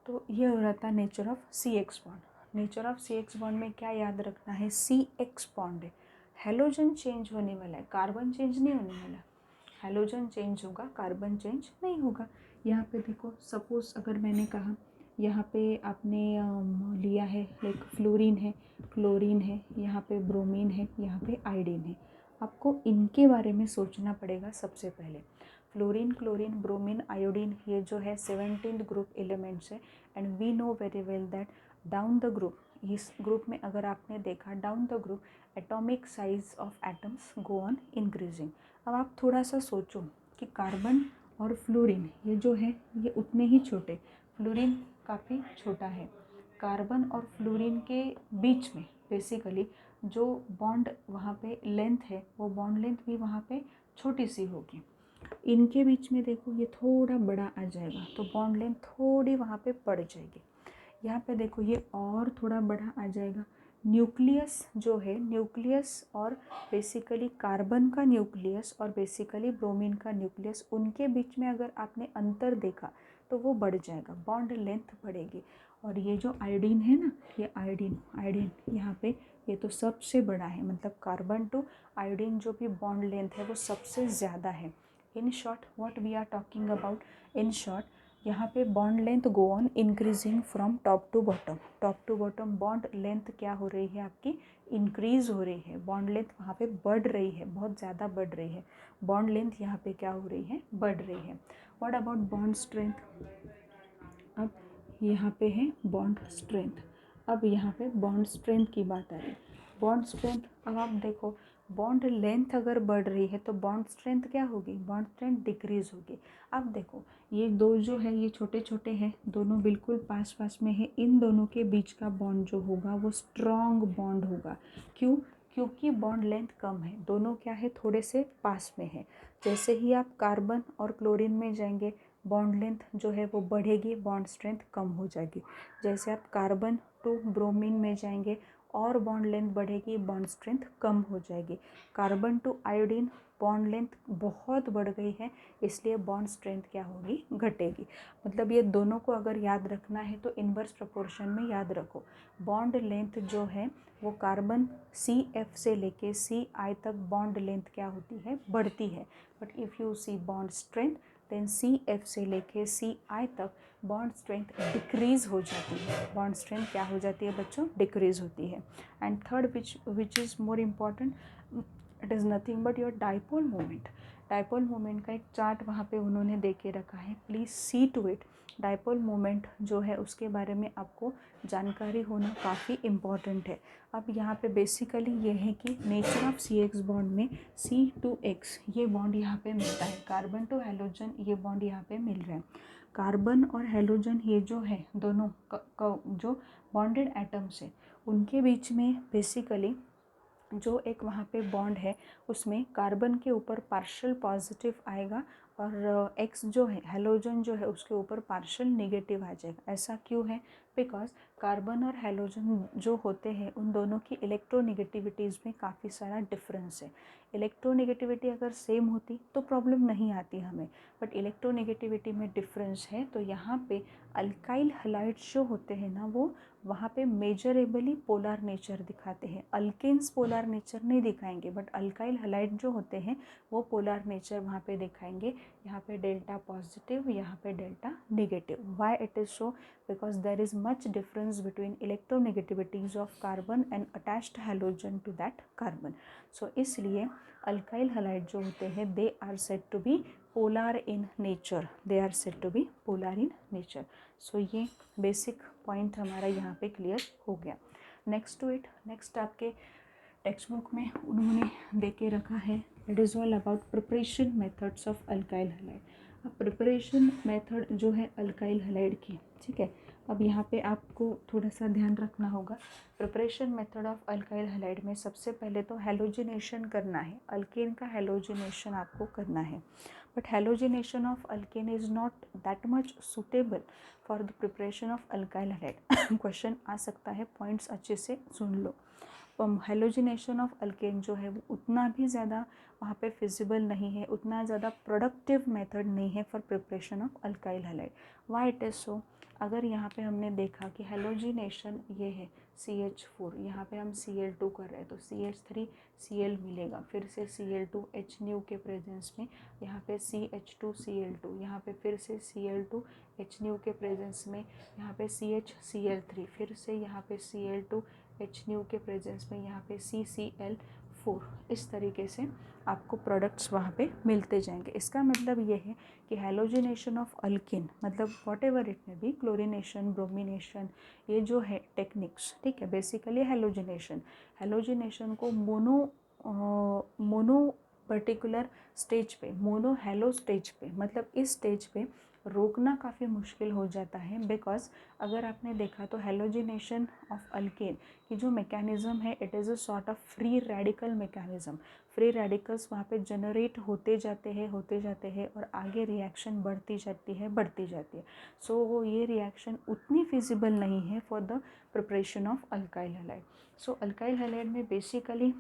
तो ये हो रहा था nature of CX bond. Nature of CX bond में क्या याद रखना है, CX बॉन्ड है, हेलोजन चेंज होने वाला है, कार्बन चेंज नहीं होने वाला। हेलोजन चेंज होगा, कार्बन चेंज नहीं होगा। यहाँ पे देखो, सपोज अगर मैंने कहा यहाँ पे आपने लिया है लाइक फ्लोरीन है, क्लोरीन है, यहाँ पे ब्रोमीन है, यहाँ पे आयोडीन है। आपको इनके बारे में सोचना पड़ेगा सबसे पहले। फ्लोरीन, क्लोरीन, ब्रोमीन, आयोडीन, ये जो है 17th ग्रुप एलिमेंट्स है। And we know very well that down the group, इस ग्रुप में अगर आपने देखा down the group atomic size of atoms go on increasing. अब आप थोड़ा सा सोचो कि कार्बन और फ्लोरीन ये जो है ये उतने ही छोटे, फ्लोरीन काफ़ी छोटा है, कार्बन और फ्लोरीन के बीच में बेसिकली जो बॉन्ड वहाँ पे लेंथ है वो बॉन्ड लेंथ भी वहाँ पे छोटी सी होगी। इनके बीच में देखो ये थोड़ा बड़ा आ जाएगा तो बॉन्ड लेंथ थोड़ी वहाँ पे बढ़ जाएगी। यहाँ पे देखो ये और थोड़ा बड़ा आ जाएगा। न्यूक्लियस जो है, न्यूक्लियस और बेसिकली कार्बन का न्यूक्लियस और बेसिकली ब्रोमीन का न्यूक्लियस, उनके बीच में अगर आपने अंतर देखा तो वो बढ़ जाएगा, बॉन्ड लेंथ बढ़ेगी। और ये जो आयोडीन है ना, ये आयोडीन यहाँ पे ये तो सबसे बड़ा है, मतलब कार्बन टू आयोडीन जो भी बॉन्ड लेंथ है वो सबसे ज़्यादा है। In short what we are talking about, in short यहाँ पे bond length go on increasing from top to bottom. Top to bottom bond length क्या हो रही है आपकी, इंक्रीज़ हो रही है, बॉन्ड लेंथ वहाँ पे बढ़ रही है, बहुत ज़्यादा बढ़ रही है। बॉन्ड लेंथ यहाँ पे क्या हो रही है, बढ़ रही है। व्हाट अबाउट बॉन्ड स्ट्रेंथ, अब यहाँ पे है बॉन्ड स्ट्रेंथ। अब यहाँ पे बॉन्ड स्ट्रेंथ की बात आ रही है। बॉन्ड स्ट्रेंथ, अब आप देखो बॉन्ड लेंथ अगर बढ़ रही है तो बॉन्ड स्ट्रेंथ क्या होगी, बॉन्ड स्ट्रेंथ डिक्रीज़ होगी। अब देखो ये दो जो है ये छोटे छोटे हैं, दोनों बिल्कुल पास पास में है, इन दोनों के बीच का बॉन्ड जो होगा वो स्ट्रॉन्ग बॉन्ड होगा। क्यों, क्योंकि बॉन्ड लेंथ कम है, दोनों क्या है थोड़े से पास में है। जैसे ही आप कार्बन और क्लोरीन में जाएंगे बॉन्ड लेंथ जो है वो बढ़ेगी, बॉन्ड स्ट्रेंथ कम हो जाएगी। जैसे आप कार्बन टू ब्रोमीन में जाएंगे और बॉन्ड लेंथ बढ़ेगी, बॉन्ड स्ट्रेंथ कम हो जाएगी। Carbon to iodine bond length बहुत बढ़ गई है, इसलिए बॉन्ड स्ट्रेंथ क्या होगी, घटेगी। मतलब ये दोनों को अगर याद रखना है तो इनवर्स प्रोपोर्शन में याद रखो। बॉन्ड लेंथ जो है वो कार्बन CF से लेके CI तक बॉन्ड लेंथ क्या होती है, बढ़ती है। But if you see bond strength then CF से लेके CI तक बॉन्ड स्ट्रेंथ डिक्रीज़ हो जाती है। बॉन्ड स्ट्रेंथ क्या हो जाती है बच्चों, डिक्रीज़ होती है। And third which is more important, it is nothing but your dipole moment. Dipole moment का एक चार्ट वहाँ पे उन्होंने दे के रखा है, please see to it. Dipole moment जो है उसके बारे में आपको जानकारी होना काफ़ी इम्पॉर्टेंट है। अब यहाँ पे बेसिकली ये है कि नेचर ऑफ CX बॉन्ड में C2X ये बॉन्ड यहाँ पे मिलता है, कार्बन टू हेलोजन ये बॉन्ड यहाँ पे मिल रहा है। कार्बन और हेलोजन ये जो है दोनों जो बॉन्डेड एटम्स है उनके बीच में बेसिकली जो एक वहाँ पे बॉन्ड है उसमें कार्बन के ऊपर पार्शियल पॉजिटिव आएगा और एक्स जो है हेलोजन जो है उसके ऊपर पार्शियल नेगेटिव आ जाएगा। ऐसा क्यों है, बिकॉज कार्बन और हेलोजन जो होते हैं उन दोनों की इलेक्ट्रोनेगेटिविटीज़ में काफ़ी सारा डिफरेंस है। इलेक्ट्रोनेगेटिविटी अगर सेम होती तो प्रॉब्लम नहीं आती हमें, बट इलेक्ट्रोनेगेटिविटी में डिफरेंस है। तो यहाँ पे अल्काइल हलाइड्स जो होते हैं ना वो वहाँ पे मेजरेबली पोलर नेचर दिखाते हैं। अल्केन्स पोलर नेचर नहीं दिखाएंगे बट अल्काइल हलाइड जो होते हैं वो पोलर नेचर वहाँ पे दिखाएंगे। यहाँ पे डेल्टा पॉजिटिव, यहाँ पे delta negative. Why it is so, because there is much difference between electronegativities of carbon and attached halogen to that carbon. So इसलिए अल्काइल हलाइड जो होते हैं they are said to be polar in nature, they are said to be polar in nature. So ये basic point हमारा यहाँ पे clear हो गया। नेक्स्ट टू इट, नेक्स्ट आपके टेक्स्ट बुक में उन्होंने दे के रखा है, it is all about preparation methods of alkyl halide. अब प्रिपरेशन मेथड जो है अल्काइल हलाइड की, ठीक है, अब यहाँ पे आपको थोड़ा सा ध्यान रखना होगा। Preparation method of alkyl halide में सबसे पहले तो हेलोजिनेशन करना है, अल्केन का हेलोजिनेशन आपको करना है। But halogenation of alkane is not that much suitable for the preparation of alkyl halide. Question आ सकता है, पॉइंट्स अच्छे से सुन लो। हेलोजिनेशन ऑफ अल्केन जो है वो उतना भी ज़्यादा वहाँ पे फिजिबल नहीं है, उतना ज़्यादा प्रोडक्टिव मेथड नहीं है for preparation of alkyl halide. Why it is सो, अगर यहाँ पे हमने देखा कि हेलोजिनेशन ये है CH4, यहाँ पे हम Cl2 कर रहे हैं तो CH3Cl मिलेगा, फिर से Cl2H न्यू के प्रेजेंस में यहाँ पे CH2Cl2, यहाँ पे फिर से Cl2H न्यू के प्रेजेंस में यहाँ पे CHCl3, फिर से यहाँ पे Cl2H न्यू के प्रेजेंस में यहाँ पे CCl4। इस तरीके से आपको प्रोडक्ट्स वहाँ पे मिलते जाएंगे। इसका मतलब ये है कि हेलोजिनेशन ऑफ अल्किन, मतलब वॉट एवर इट में बी, क्लोरिनेशन, ब्रोमिनेशन, ये जो है टेक्निक्स, ठीक है, बेसिकली हेलोजिनेशन को मोनो पर्टिकुलर स्टेज पे, मोनो हेलो स्टेज पे, मतलब इस स्टेज पे रोकना काफ़ी मुश्किल हो जाता है। बिकॉज अगर आपने देखा तो हेलोजिनेशन ऑफ अल्केन की जो मैकेनिज़्म है, it is a sort of free radical mechanism. Free radicals वहाँ पे जनरेट होते जाते हैं और आगे रिएक्शन बढ़ती जाती है। सो ये रिएक्शन उतनी फिजिबल नहीं है for the preparation of alkyl halide. So alkyl halide में बेसिकली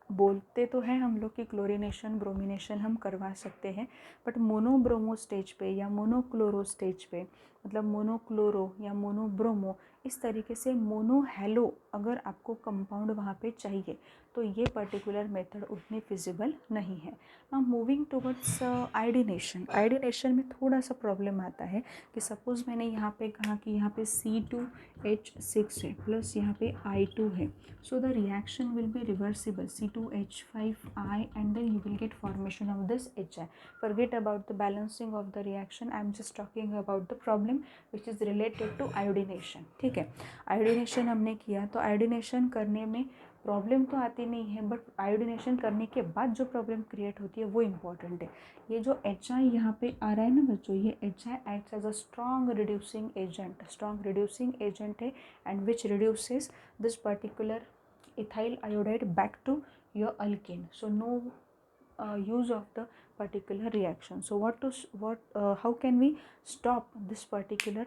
बोलते तो हैं हम लोग कि क्लोरिनेशन, ब्रोमिनेशन हम करवा सकते हैं, बट मोनोब्रोमो स्टेज पे या मोनोक्लोरो स्टेज पे, मतलब मोनोक्लोरो या मोनोब्रोमो, इस तरीके से मोनोहेलो अगर आपको कंपाउंड वहाँ पे चाहिए तो ये पर्टिकुलर मेथड उतनी फिजिबल नहीं है। नाउ मूविंग टुवर्ड्स आयोडीनेशन में थोड़ा सा प्रॉब्लम आता है कि सपोज़ मैंने यहाँ पे कहा कि यहाँ पे C2H6 है प्लस यहाँ पे I2 है, so the reaction will be reversible, C2H5I, and then you will get formation of this HI. Forget about the balancing of the reaction, I am just talking about the problem which is related to iodination। ठीक है, iodination हमने किया तो iodination करने में problem तो आती नहीं है, बट आयोडिनेशन करने के बाद जो प्रॉब्लम क्रिएट होती है वो इम्पॉर्टेंट है। ये जो HI यहाँ पे आ रहा है ना बच्चों, ये HI acts as a strong reducing agent है, and which reduces this particular ethyl iodide back to your alkane. So no use of the particular reaction. So how can we stop this particular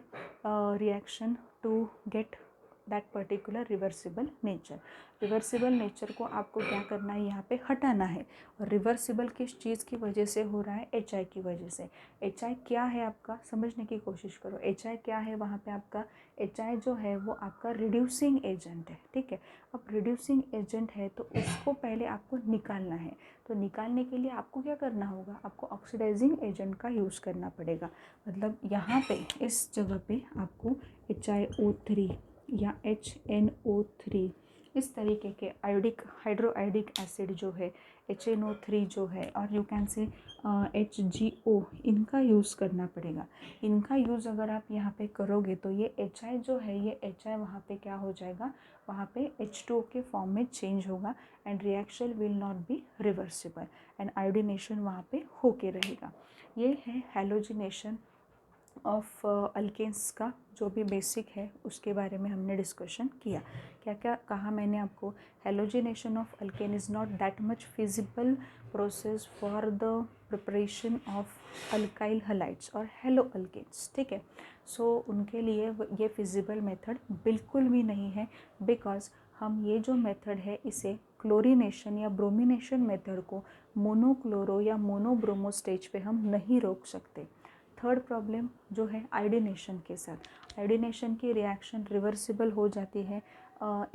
reaction to get that particular reversible nature? Reversible nature को आपको क्या करना है, यहाँ पे हटाना है। और रिवर्सिबल किस चीज़ की वजह से हो रहा है? HI की वजह से। HI क्या है आपका, समझने की कोशिश करो। HI क्या है वहाँ पे आपका? HI जो है वो आपका रिड्यूसिंग एजेंट है, ठीक है। अब रिड्यूसिंग एजेंट है तो उसको पहले आपको निकालना है, तो निकालने के लिए आपको क्या करना होगा? आपको ऑक्सीडाइजिंग एजेंट का यूज़ करना पड़ेगा। मतलब यहाँ पे इस जगह पे आपको HiO3 या HNO3 इस तरीके के हाइड्रोआयोडिक एसिड जो है, HNO3 जो है, और यू कैन से HGO, इनका यूज़ करना पड़ेगा। इनका यूज़ अगर आप यहाँ पे करोगे तो ये HI जो है, ये HI वहाँ पे क्या हो जाएगा? वहाँ पे H2O के फॉर्म में चेंज होगा, and reaction will not be reversible, and iodination वहाँ पे होके रहेगा। ये है हेलोजिनेशन ऑफ अल्केन्स का जो भी बेसिक है उसके बारे में हमने डिस्कशन किया। क्या क्या कहा मैंने आपको? Halogenation of alkane is not that much feasible process for the preparation of alkyl halides और हेलो अल्केन्स, ठीक है। सो उनके लिए ये फिजिबल मेथड बिल्कुल भी नहीं है, बिकॉज हम ये जो मेथड है इसे क्लोरिनेशन या ब्रोमिनेशन मेथड को मोनोक्लोरो या मोनोब्रोमो स्टेज पे हम नहीं रोक सकते। थर्ड प्रॉब्लम जो है आयोडिनेशन के साथ, आयोडिनेशन की रिएक्शन रिवर्सिबल हो जाती है।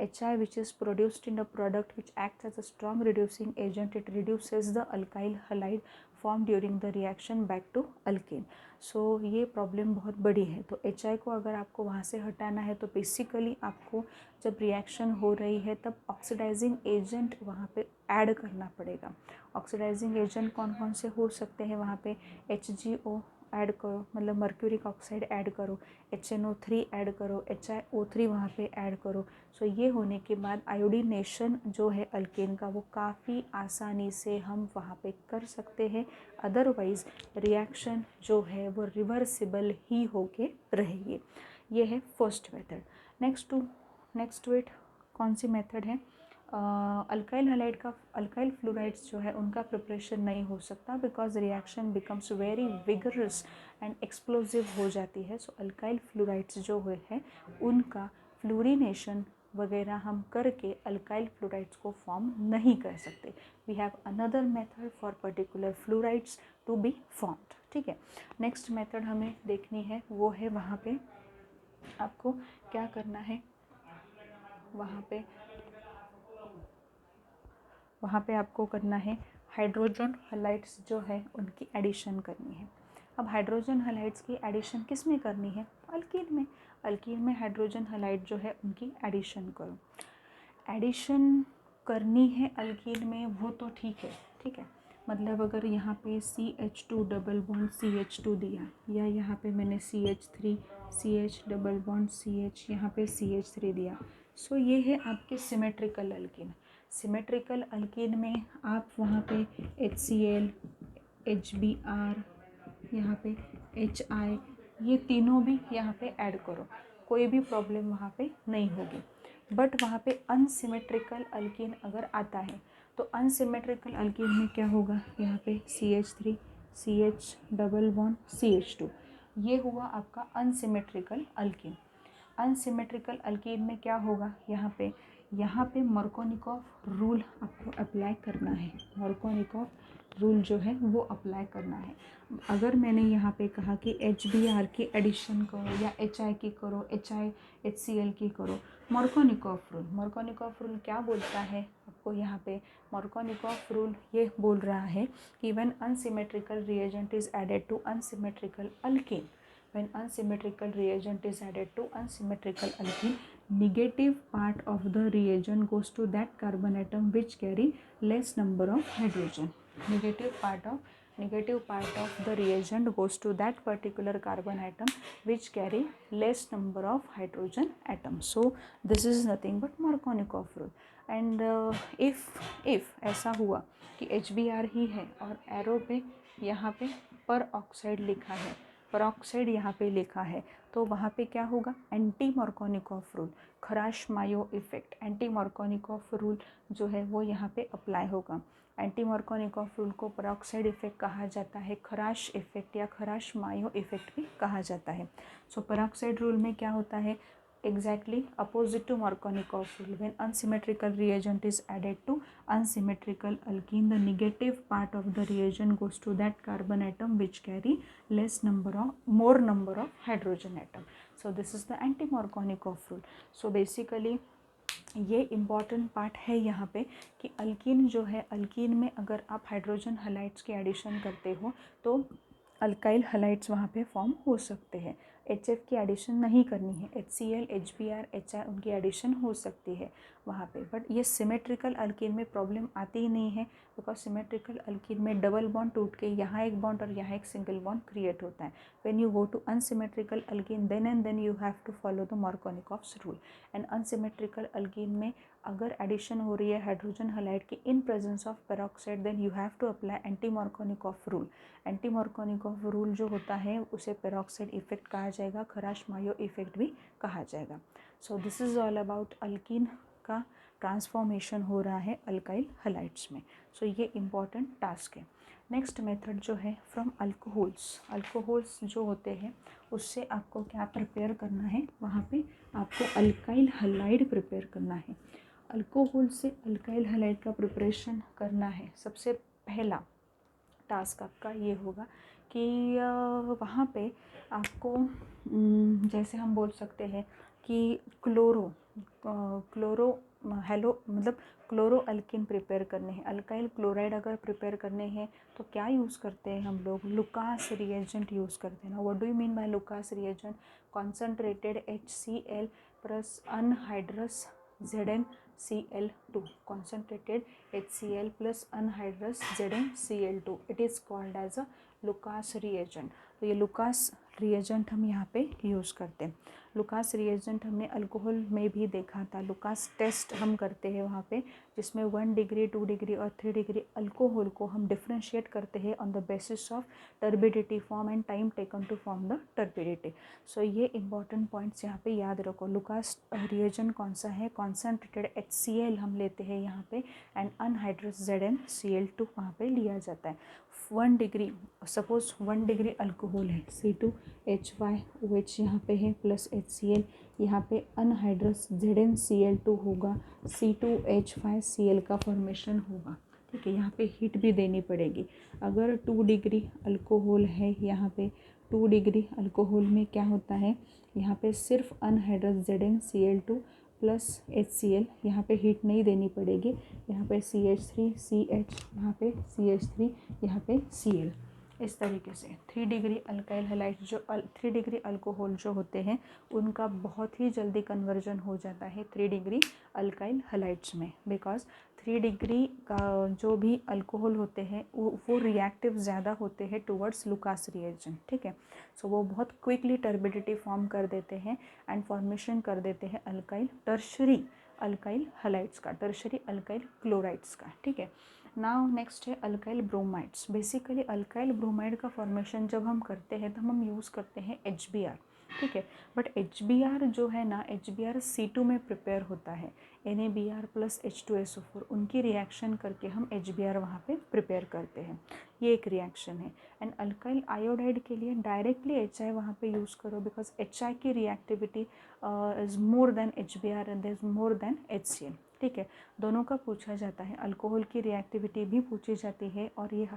HI which is produced in a product which acts as a strong reducing agent, it reduces the alkyl halide formed during the reaction back to alkane. So ये problem बहुत बड़ी है। तो HI को अगर आपको वहाँ से हटाना है तो बेसिकली आपको जब रिएक्शन हो रही है तब ऑक्सीडाइजिंग एजेंट वहाँ पे ऐड करना पड़ेगा। ऑक्सीडाइजिंग एजेंट कौन कौन से हो सकते हैं वहाँ पे? HGO ऐड करो, मतलब मर्क्यूरिक ऑक्साइड ऐड करो, HNO3 ऐड करो, HiO3 वहाँ पे ऐड करो। सो ये होने के बाद आयोडिनेशन जो है अल्केन का वो काफ़ी आसानी से हम वहाँ पे कर सकते हैं। अदरवाइज़ रिएक्शन जो है वो रिवर्सिबल ही होके रहेगी। ये है first method. Next to it कौन सी मेथड है? अल्काइल हैलाइड का, अल्काइल फ्लोराइड्स जो है उनका प्रिपरेशन नहीं हो सकता, because reaction becomes very vigorous and explosive हो जाती है। सो अल्काइल फ्लोराइड्स जो है उनका फ्लोरिनेशन वगैरह हम करके अल्काइल फ्लोराइड्स को फॉर्म नहीं कर सकते। We have another method for particular fluorides to be formed, ठीक है। नेक्स्ट मेथड हमें देखनी है वो है वहाँ पे आपको क्या करना है, वहाँ पे आपको करना है हाइड्रोजन हलाइड्स जो है उनकी एडिशन करनी है। अब हाइड्रोजन हलाइड्स की एडिशन किस में करनी है, अल्कीन में। अल्कीन में हाइड्रोजन हलाइड जो है उनकी एडिशन करो। एडिशन करनी है अल्कीन में वो तो ठीक है। मतलब अगर यहाँ पे CH2 डबल बॉन्ड CH2 दिया, या यहाँ पे मैंने CH3 CH double bond CH, यहाँ पे CH3 दिया, सो ये है आपके सिमेट्रिकल अल्कीन। सिमेट्रिकल अल्कीन में आप वहाँ पे HCl HBr, यहाँ पे HI, ये तीनों भी यहाँ पे ऐड करो, कोई भी प्रॉब्लम वहाँ पे नहीं होगी। बट वहाँ पे अनसिमेट्रिकल अल्कीन अगर आता है तो अनसिमेट्रिकल अल्कीन में क्या होगा, यहाँ पे CH3 CH double bond CH2, ये हुआ आपका अनसिमेट्रिकल अल्कीन। अनसिमेट्रिकल अल्कीन में क्या होगा, यहाँ पे मर्कोनिकॉफ रूल आपको अप्लाई करना है। मर्कोनिकॉफ रूल जो है वो अप्लाई करना है। अगर मैंने यहाँ पे कहा कि HBr की एडिशन करो या HI की करो, HI HCl की करो, मर्कोनिकॉफ रूल क्या बोलता है आपको, यहाँ पे मर्कोनिकॉफ रूल ये बोल रहा है कि when unsymmetrical reagent is added to unsymmetrical alkene, when unsymmetrical reagent is added to unsymmetrical alkene, negative part of the reagent goes to that carbon atom which carry less number of hydrogen. Negative part of the reagent goes to that particular carbon atom which carry less number of hydrogen atoms. So this is nothing but Markovnikov rule. And if ऐसा हुआ कि HBr ही है और arrow पे यहाँ पे पर oxide लिखा है, परऑक्साइड यहाँ पे लिखा है, तो वहाँ पे क्या होगा, एंटी मार्कोनिकॉफ रूल, खराश मायो इफेक्ट, एंटी मार्कोनिकॉफ रूल जो है वो यहाँ पे अप्लाई होगा। एंटी मार्कोनिकॉफ रूल को परऑक्साइड इफेक्ट कहा जाता है, खराश इफेक्ट या खराश मायो इफेक्ट भी कहा जाता है। सो परऑक्साइड रूल में क्या होता है, exactly opposite to Markovnikov rule. When unsymmetrical reagent is added to unsymmetrical alkene, the negative part of the reagent goes to that carbon atom which carry more number of hydrogen atom. So this is the anti-Markovnikov rule. So basically ये important part है यहाँ पे कि alkyne जो है, alkyne में अगर आप हाइड्रोजन हलाइड्स की एडिशन करते हो तो अल्काइल हलाइड्स वहाँ पे फॉर्म हो सकते हैं। HF की एडिशन नहीं करनी है, HCl HBr HI उनकी एडिशन हो सकती है वहाँ पे, बट ये सिमेट्रिकल अल्कीन में प्रॉब्लम आती ही नहीं है, बिकॉज सिमेट्रिकल अल्कीन में डबल बॉन्ड टूट के यहाँ एक बॉन्ड और यहाँ एक सिंगल बॉन्ड क्रिएट होता है। When you go to unsymmetrical alkene then you have to follow the Markovnikov's rule. And unsymmetrical alkene में अगर एडिशन हो रही है हाइड्रोजन हलाइड की in presence of peroxide, then you have to apply anti Markovnikov rule. Anti Markovnikov rule जो होता है उसे पेरोक्साइड इफेक्ट कहा जाएगा, खराश मायो इफेक्ट भी कहा जाएगा। So this is all about alkyne का ट्रांसफॉर्मेशन हो रहा है अल्काइल हलाइड्स में। सो ये इम्पॉर्टेंट टास्क है। नेक्स्ट मेथड जो है फ्रॉम अल्कोहल्स जो होते हैं उससे आपको क्या प्रिपेयर करना है, वहाँ पे आपको अल्काइल हलाइड प्रिपेयर करना है। अल्कोहल से अल्काइल हलाइड का प्रिपरेशन करना है, सबसे पहला टास्क आपका ये होगा कि वहाँ पे आपको जैसे हम बोल सकते हैं कि क्लोरो अल्किन प्रिपेयर करने हैं, अल्काइल क्लोराइड अगर प्रिपेयर करने हैं तो क्या यूज़ करते हैं हम लोग, लुकास रिएजेंट यूज़ करते हैं ना। What do you mean bye Lucas reagent, concentrated HCl plus anhydrous ZnCl2, concentrated HCl plus anhydrous ZnCl2, it is called as a Lucas reagent. तो ये लुकास रिएजेंट हम यहाँ पे यूज़ करते हैं। लुकास रिएजेंट हमने अल्कोहल में भी देखा था। लुकास टेस्ट हम करते हैं वहाँ पे, जिसमें 1 डिग्री 2 डिग्री और 3 डिग्री अल्कोहल को हम डिफ्रेंशिएट करते हैं on the basis of turbidity form and time taken to form the turbidity. So ये इंपॉर्टेंट पॉइंट्स यहाँ पे याद रखो। लुकास रिएजेंट कौन सा है, कॉन्सनट्रेटेड HCl हम लेते हैं यहाँ पे एंड अनहाइड्रस ZnCl2 वहाँ पे लिया जाता है। 1 डिग्री, सपोज 1 डिग्री अल्कोहल है, C2H5OH यहाँ पे है प्लस HCl, यहाँ पे अनहाइड्रस ZnCl2 होगा, C2H5Cl का फॉर्मेशन होगा। ठीक है, यहाँ पे हीट भी देनी पड़ेगी। अगर 2 डिग्री अल्कोहल है, यहाँ पे 2 डिग्री अल्कोहल में क्या होता है, यहाँ पे सिर्फ अनहाइड्रस ZnCl2 प्लस HCl, यहाँ पे हीट नहीं देनी पड़ेगी, यहाँ पे CH3 CH, यहाँ पे CH3, यहाँ पे Cl। इस तरीके से 3 डिग्री अल्काइल हैलाइड जो 3 डिग्री अल्कोहल जो होते हैं उनका बहुत ही जल्दी कन्वर्जन हो जाता है 3 डिग्री अल्काइल हैलाइड्स में, बिकॉज 3 डिग्री का जो भी अल्कोहल होते हैं वो रिएक्टिव ज़्यादा होते हैं टुवर्ड्स लुकास रिएजेंट, ठीक है। सो वो बहुत क्विकली टर्बिडिटी फॉर्म कर देते हैं एंड फॉर्मेशन कर देते हैं अल्काइल टर्शरी अल्काइल हैलाइड्स का, टर्शरी अल्काइल क्लोराइड्स का, ठीक है। नाउ नेक्स्ट है alkyl bromides. Basically alkyl bromide का फॉर्मेशन जब हम करते हैं तो हम यूज़ करते हैं HBr, ठीक है। बट HBr जो है ना, HBr C2 में प्रिपेयर होता है, NaBr प्लस H2SO4, उनकी रिएक्शन करके हम HBr वहाँ पे प्रिपेयर करते हैं, ये एक रिएक्शन है। एंड अल्काइल आयोडाइड के लिए डायरेक्टली HI वहाँ पे यूज़ करो, बिकॉज HI की reactivity is more than HBr and is more than HCl, ठीक है। दोनों का पूछा जाता है, अल्कोहल की रिएक्टिविटी भी पूछी जाती है और ये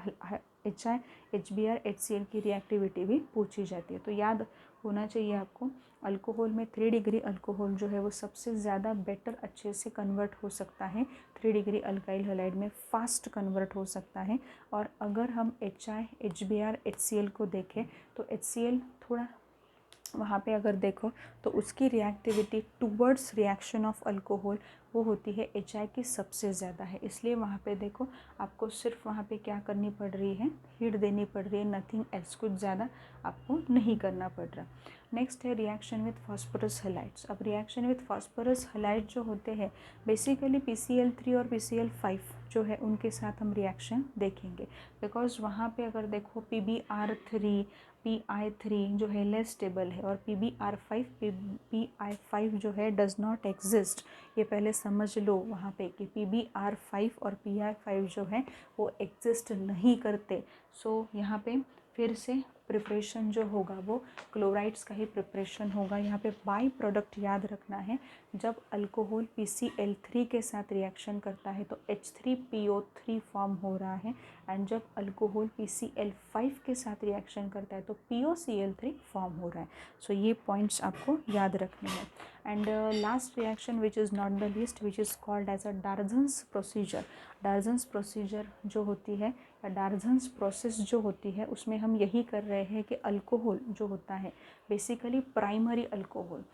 HI HBr HCl की रिएक्टिविटी भी पूछी जाती है। तो याद होना चाहिए आपको, अल्कोहल में 3 डिग्री अल्कोहल जो है वो सबसे ज़्यादा बेटर अच्छे से कन्वर्ट हो सकता है, 3 डिग्री अल्काइल हैलाइड में फास्ट कन्वर्ट हो सकता है। और अगर हम HI HBr HCl को देखें तो HCl थोड़ा वहाँ पे अगर देखो तो उसकी reactivity towards reaction of alcohol वो होती है HI की सबसे ज़्यादा है, इसलिए वहाँ पे देखो आपको सिर्फ वहाँ पे क्या करनी पड़ रही है, हीट देनी पड़ रही है, नथिंग एल्स, कुछ ज़्यादा आपको नहीं करना पड़ रहा। नेक्स्ट है रिएक्शन विथ फॉस्फोरस हैलाइड्स। अब रिएक्शन विथ फॉस्फोरस हैलाइड जो होते हैं बेसिकली PCl3 और PCl5 जो है उनके साथ हम रिएक्शन देखेंगे, बिकॉज वहाँ पे अगर देखो PbR3 Pi3 जो है लेस स्टेबल है और PbR5 Pi5 जो है डज नॉट एग्जिस्ट। ये पहले समझ लो वहाँ पे कि PbR5 और Pi5 जो है वो एग्जिस्ट नहीं करते। सो यहाँ पे फिर से प्रिपरेशन जो होगा वो क्लोराइड्स का ही प्रिपरेशन होगा। यहाँ पे बाई प्रोडक्ट याद रखना है, जब अल्कोहल PCl3 के साथ रिएक्शन करता है तो H3PO3 फॉर्म हो रहा है, एंड जब अल्कोहल PCl5 के साथ रिएक्शन करता है तो POCl3 फॉर्म हो रहा है। सो ये पॉइंट्स आपको याद रखने हैं। And last reaction which is not the least, which is called as a Darzens procedure. Darzens procedure जो होती है या डार्जन्स प्रोसेस जो होती है उसमें हम यही कर रहे हैं कि अल्कोहल जो होता है बेसिकली प्राइमरी अल्कोहल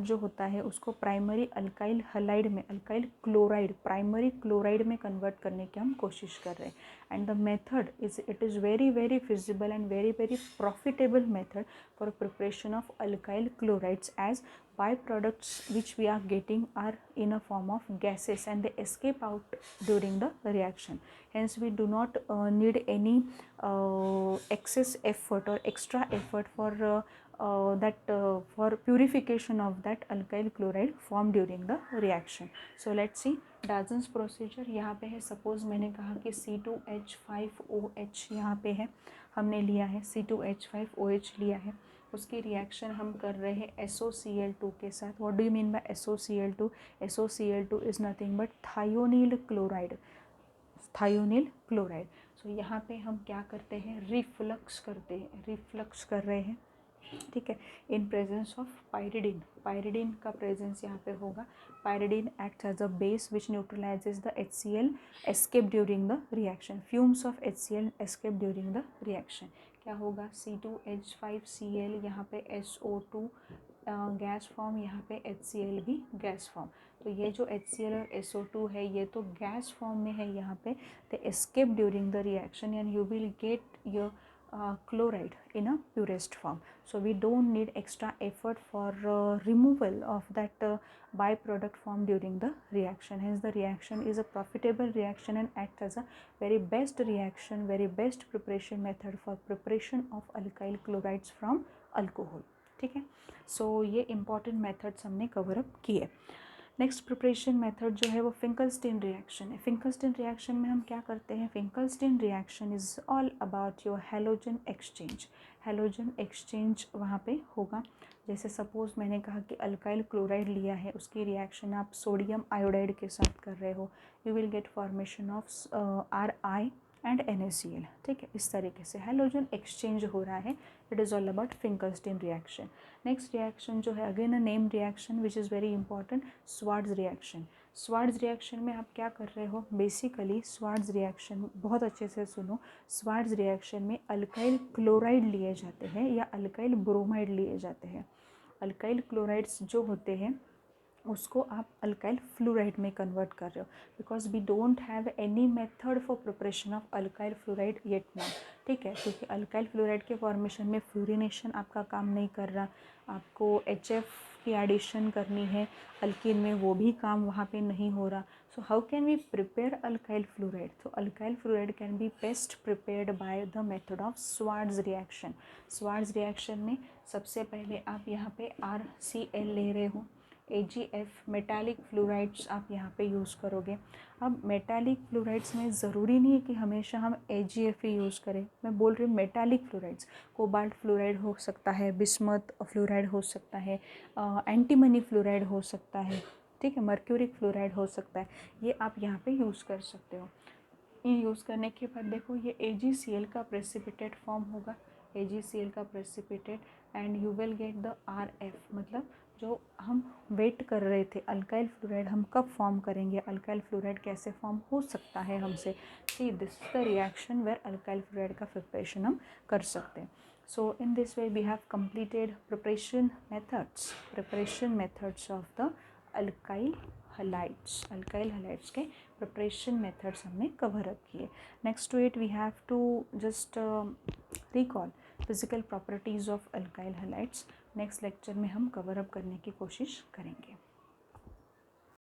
जो होता है उसको प्राइमरी अल्काइल हैलाइड में, अल्काइल क्लोराइड, प्राइमरी क्लोराइड में कन्वर्ट करने की हम कोशिश कर रहे हैं। And the method it is very feasible and very profitable method for preparation of alkyl chlorides, as byproducts which we are getting are in a form of gases and they escape out during the reaction. Hence we do not need any excess effort or extra effort for for purification of that alkyl chloride formed during the reaction. So let's see Darzens procedure. यहाँ पे है, suppose मैंने कहा कि C2H5OH यहाँ पे है, हमने लिया है C2H5OH लिया है, उसकी रिएक्शन हम कर रहे हैं SOCl2 के साथ। What do you mean by SOCl2? SOCl2 is nothing but thionyl chloride, so यहाँ पे हम क्या करते हैं, रिफ्लक्स कर रहे हैं, ठीक है, इन प्रेजेंस ऑफ पायरिडीन का प्रेजेंस यहाँ पे होगा। Pyridine act as a base which neutralizes the HCl escape during the reaction, fumes of HCl escape during the reaction. क्या होगा, C2H5Cl, यहाँ पे SO2 गैस फॉर्म, यहाँ पे HCl भी गैस फॉर्म। तो ये जो HCl और SO2 है ये तो गैस फॉर्म में है यहाँ पे, the escape during the reaction and you will get your chloride in a purest form. So we don't need extra effort for removal of that byproduct formed during the reaction. Hence the reaction is a profitable reaction and acts as a very best reaction, very best preparation method for preparation of alkyl chlorides from alcohol. ठीक है, सो ये important methods हमने cover up किए। Next preparation method जो है वो Finkelstein reaction है। Finkelstein reaction में हम क्या करते हैं, Finkelstein reaction is all about your halogen exchange वहाँ पे होगा। जैसे सपोज मैंने कहा कि अल्काइल क्लोराइड लिया है, उसकी रिएक्शन आप सोडियम आयोडाइड के साथ कर रहे हो, you will get formation of RI and NaCl, ठीक है। इस तरीके से हैलोजन एक्सचेंज हो रहा है। It is all about Finkelstein reaction. Next reaction जो है again a name reaction which is very important, Swarts reaction. Swarts reaction में आप क्या कर रहे हो, बेसिकली स्वार्ट्ज रिएक्शन बहुत अच्छे से सुनो। स्वार्ट्ज रिएक्शन में अल्काइल क्लोराइड लिए जाते हैं या अल्काइल ब्रोमाइड लिए जाते हैं। अल्काइल क्लोराइड्स जो होते हैं उसको आप अल्काइल फ्लोराइड में कन्वर्ट कर रहे हो, because we don't have any method for preparation of alkyl fluoride yet now, ठीक है। क्योंकि अल्काइल फ्लोराइड के फॉर्मेशन में फ्लोरिनेशन आपका काम नहीं कर रहा, आपको HF की एडिशन करनी है अल्कीन में, वो भी काम वहाँ पे नहीं हो रहा। So how can we prepare alkyl fluoride? तो alkyl fluoride can be best prepared by the method of Swarts reaction. Swarts reaction में सबसे पहले आप यहाँ पे RCl ले रहे हो, AgF मेटालिक फ्लोराइड्स आप यहाँ पे यूज़ करोगे। अब मेटालिक फ्लोराइड्स में ज़रूरी नहीं है कि हमेशा हम AgF ही यूज़ करें, मैं बोल रही हूँ मेटालिक फ्लोराइड्स। कोबाल्ट फ्लोराइड हो सकता है, बिस्मथ फ्लोराइड हो सकता है, एंटीमनी फ्लोराइड हो सकता है, ठीक है, मर्क्यूरिक फ्लोराइड हो सकता है, ये आप यहाँ पे यूज़ कर सकते हो। ये यूज़ करने के बाद देखो ये AgCl का प्रेसिपिटेट फॉर्म होगा, AgCl का precipitate, and you will get the RF। मतलब जो हम वेट कर रहे थे अल्काइल फ्लोराइड हम कब फॉर्म करेंगे, अल्काइल फ्लोराइड कैसे फॉर्म हो सकता है हमसे, see this is the reaction where alkyl fluoride का प्रिपरेशन हम कर सकते हैं। So in this way we have completed preparation methods of the alkyl halides के प्रिपरेशन मेथड्स हमने कवर अप किए। Next to it we have to just recall physical properties of alkyl halides. Next lecture में हम cover up करने की कोशिश करेंगे।